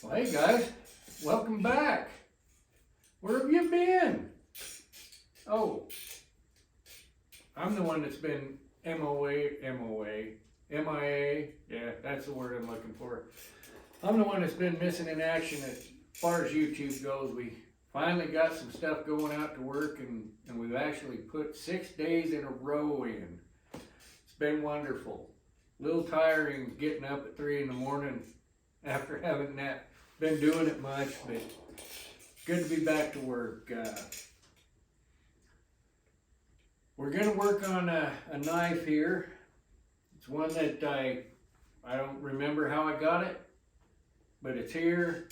Well, hey guys, welcome back. Where have you been? Oh, I'm the one that's been MIA. Yeah, that's the word I'm looking for. I'm the one that's been missing in action as far as YouTube goes. We finally got some stuff going out to work, and we've actually put 6 days in a row in. It's been wonderful. A little tiring getting up at 3 in the morning after having been doing it much, but good to be back to work. We're going to work on a knife here. It's one that I don't remember how I got it, but it's here,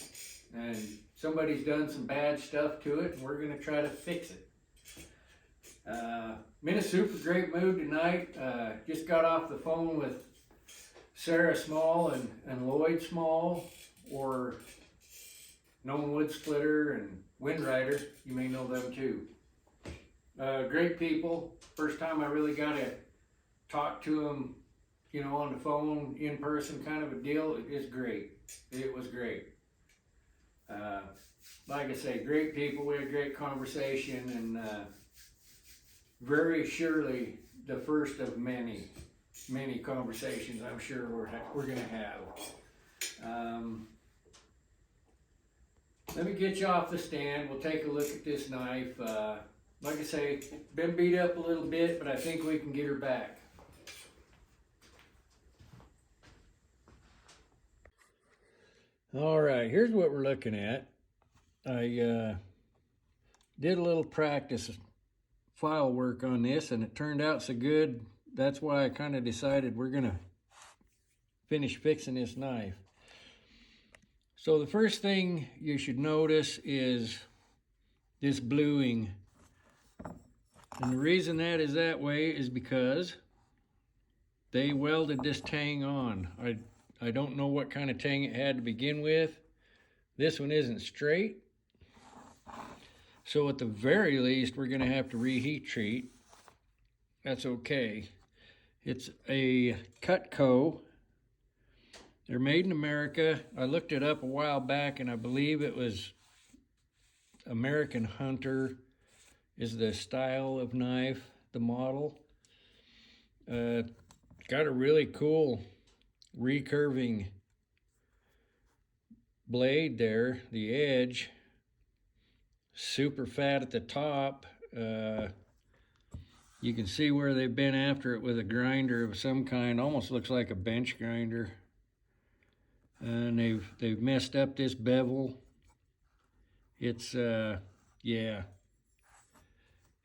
and somebody's done some bad stuff to it, and we're going to try to fix it. I'm in a super great mood tonight. Just got off the phone with Sarah Small and Lloyd Small, or known Wood Splitter and Wind Rider. You may know them too. Great people. First time I really got to talk to them, on the phone, in person kind of a deal. It's great. It was great. Like I say, great people. We had a great conversation, and very surely the first of many conversations I'm sure we're going to have. Let me get you off the stand. We'll take a look at this knife. Like I say, been beat up a little bit, but I think we can get her back. All right, here's what we're looking at. I did a little practice file work on this, and it turned out so good. That's why I kind of decided we're going to finish fixing this knife. So the first thing you should notice is this bluing. And the reason that is that way is because they welded this tang on. I don't know what kind of tang it had to begin with. This one isn't straight. So at the very least, we're going to have to reheat treat. That's okay. It's a Cutco. They're made in America. I looked it up a while back, and I believe it was American Hunter is the style of knife, the model. Got a really cool recurving blade there, the edge. Super fat at the top. You can see where they've been after it with a grinder of some kind. Almost looks like a bench grinder. And they've messed up this bevel. It's yeah,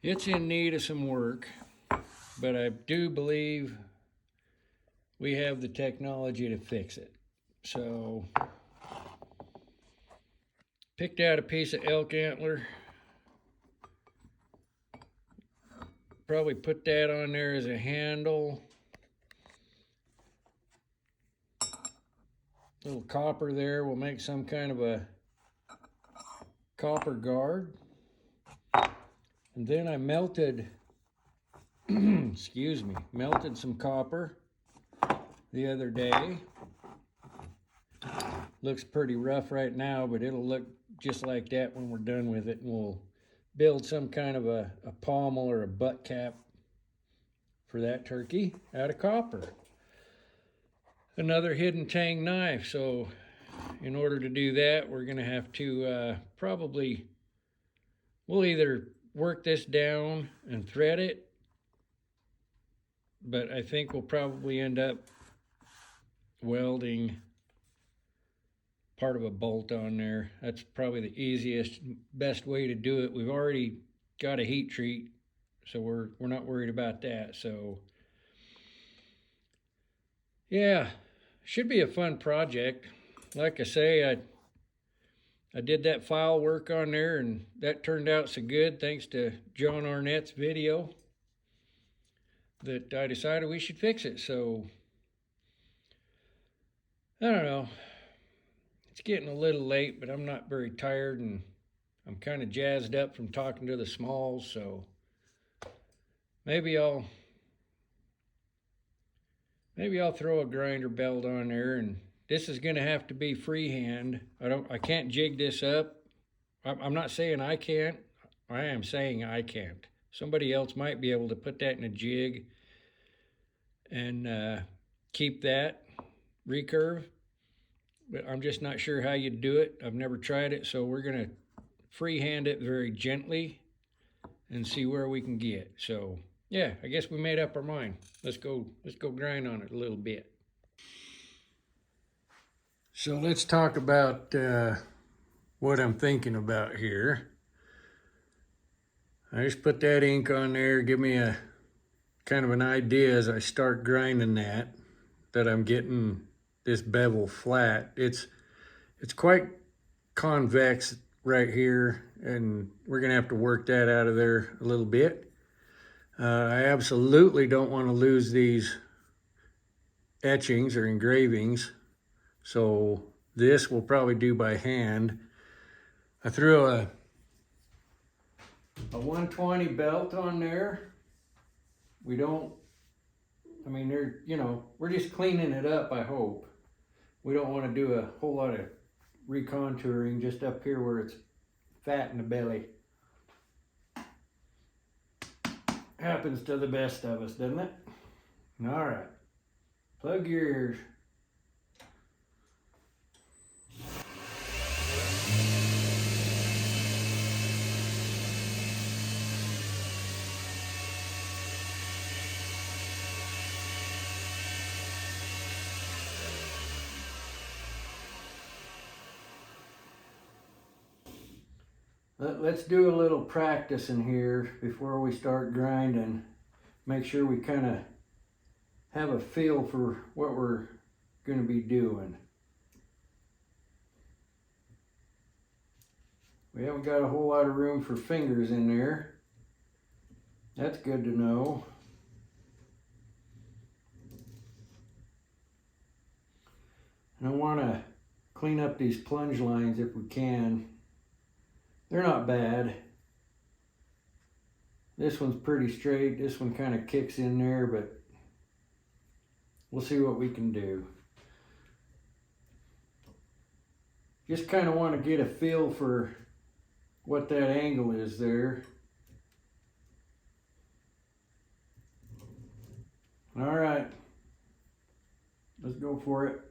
it's in need of some work, but I do believe we have the technology to fix it. So picked out a piece of elk antler. Probably put that on there as a handle. Little copper there will make some kind of a copper guard. And then I melted, melted some copper the other day. Looks pretty rough right now, but it'll look just like that when we're done with it. And we'll build some kind of a pommel or a butt cap for that turkey out of copper. Another hidden tang knife. So in order to do that, we're going to have to we'll either work this down and thread it, but I think we'll probably end up welding part of a bolt on there. That's probably the easiest, best way to do it. We've already got a heat treat, so we're not worried about that. So yeah, should be a fun project. Like I say, I did that file work on there, and that turned out so good thanks to John Arnett's video that I decided we should fix it. So I don't know. It's getting a little late, but I'm not very tired, and I'm kind of jazzed up from talking to the Smalls, so maybe I'll throw a grinder belt on there and this is gonna have to be freehand. I can't jig this up. I'm not saying I can't. I am saying I can't. Somebody else might be able to put that in a jig and keep that recurve, but I'm just not sure how you do it. I've never tried it, so we're gonna freehand it very gently and see where we can get. So yeah, I guess we made up our mind. Let's go grind on it a little bit. So let's talk about what I'm thinking about here. I just put that ink on there, give me a kind of an idea as I start grinding that I'm getting this bevel flat. It's quite convex right here, and we're gonna have to work that out of there a little bit. I absolutely don't want to lose these etchings or engravings, so this we'll probably do by hand. I threw a 120 belt on there. We don't, I mean, we're just cleaning it up, I hope. We don't want to do a whole lot of recontouring just up here where it's fat in the belly. Happens to the best of us, doesn't it? All right, plug your ears. Let's do a little practice in here before we start grinding. Make sure we kind of have a feel for what we're going to be doing. We haven't got a whole lot of room for fingers in there. That's good to know. And I want to clean up these plunge lines if we can. They're not bad. This one's pretty straight. This one kind of kicks in there, but we'll see what we can do. Just kind of want to get a feel for what that angle is there. All right, let's go for it.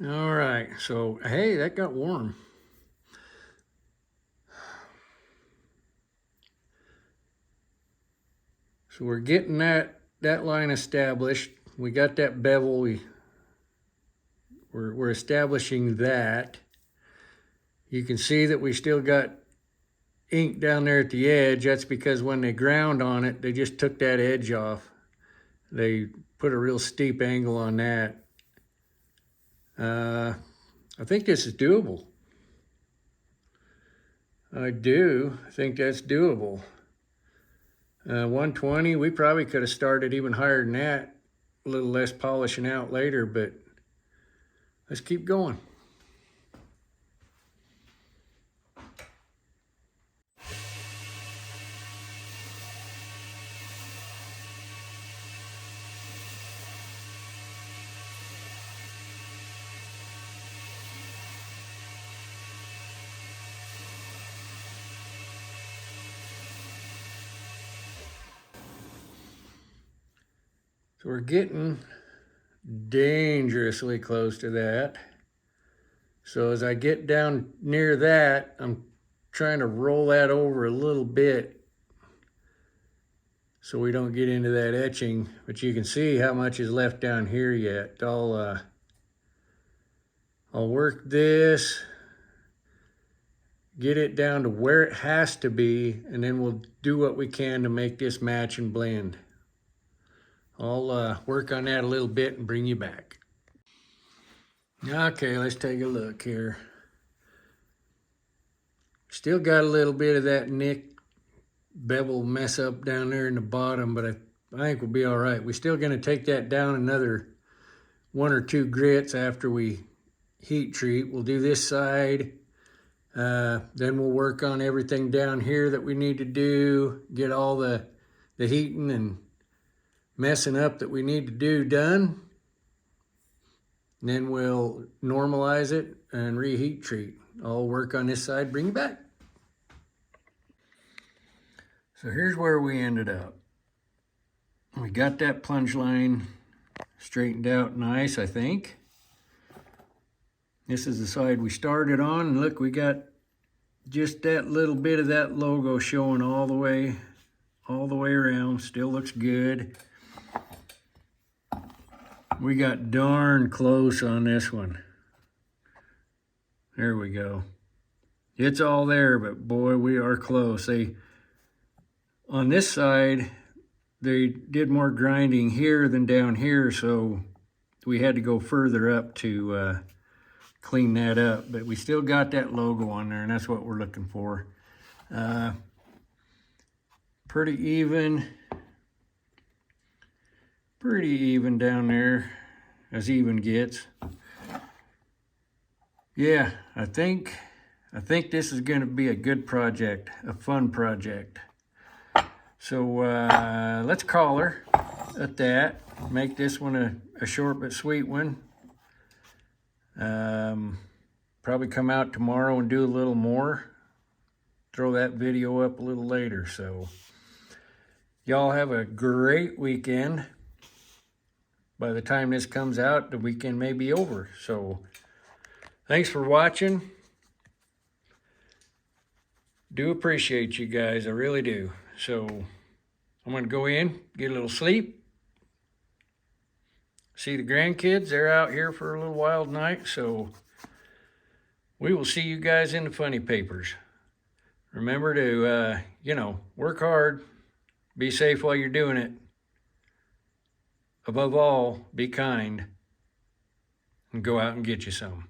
All right, so hey, that got warm. So we're getting that line established. We got that bevel. We're establishing that. You can see that we still got ink down there at the edge. That's because when they ground on it, they just took that edge off. They put a real steep angle on that. I think this is doable. I do think that's doable. 120, we probably could have started even higher than that, a little less polishing out later, but let's keep going. So we're getting dangerously close to that. So as I get down near that, I'm trying to roll that over a little bit so we don't get into that etching, but you can see how much is left down here yet. I'll work this, get it down to where it has to be, and then we'll do what we can to make this match and blend. I'll work on that a little bit and bring you back. Okay, let's take a look here. Still got a little bit of that nick bevel mess up down there in the bottom, but I think we'll be all right. We're still going to take that down another 1 or 2 grits after we heat treat. We'll do this side. Then we'll work on everything down here that we need to do, get all the heating and messing up that we need to do done. And then we'll normalize it and reheat treat. I'll work on this side, bring you back. So here's where we ended up. We got that plunge line straightened out nice, I think. This is the side we started on, and look, we got just that little bit of that logo showing all the way around. Still looks good. We got darn close on this one. There we go. It's all there, but boy, we are close. On this side, they did more grinding here than down here, so we had to go further up to clean that up. But we still got that logo on there, and that's what we're looking for. Pretty even down there, as even gets. Yeah, I think this is going to be a good project, a fun project. So let's call her at that. Make this one a short but sweet one. Probably come out tomorrow and do a little more. Throw that video up a little later. So y'all have a great weekend. By the time this comes out, the weekend may be over. So thanks for watching. Do appreciate you guys, I really do. So I'm gonna go in, get a little sleep. See the grandkids, they're out here for a little wild night. So we will see you guys in the funny papers. Remember to, work hard, be safe while you're doing it. Above all, be kind and go out and get you some.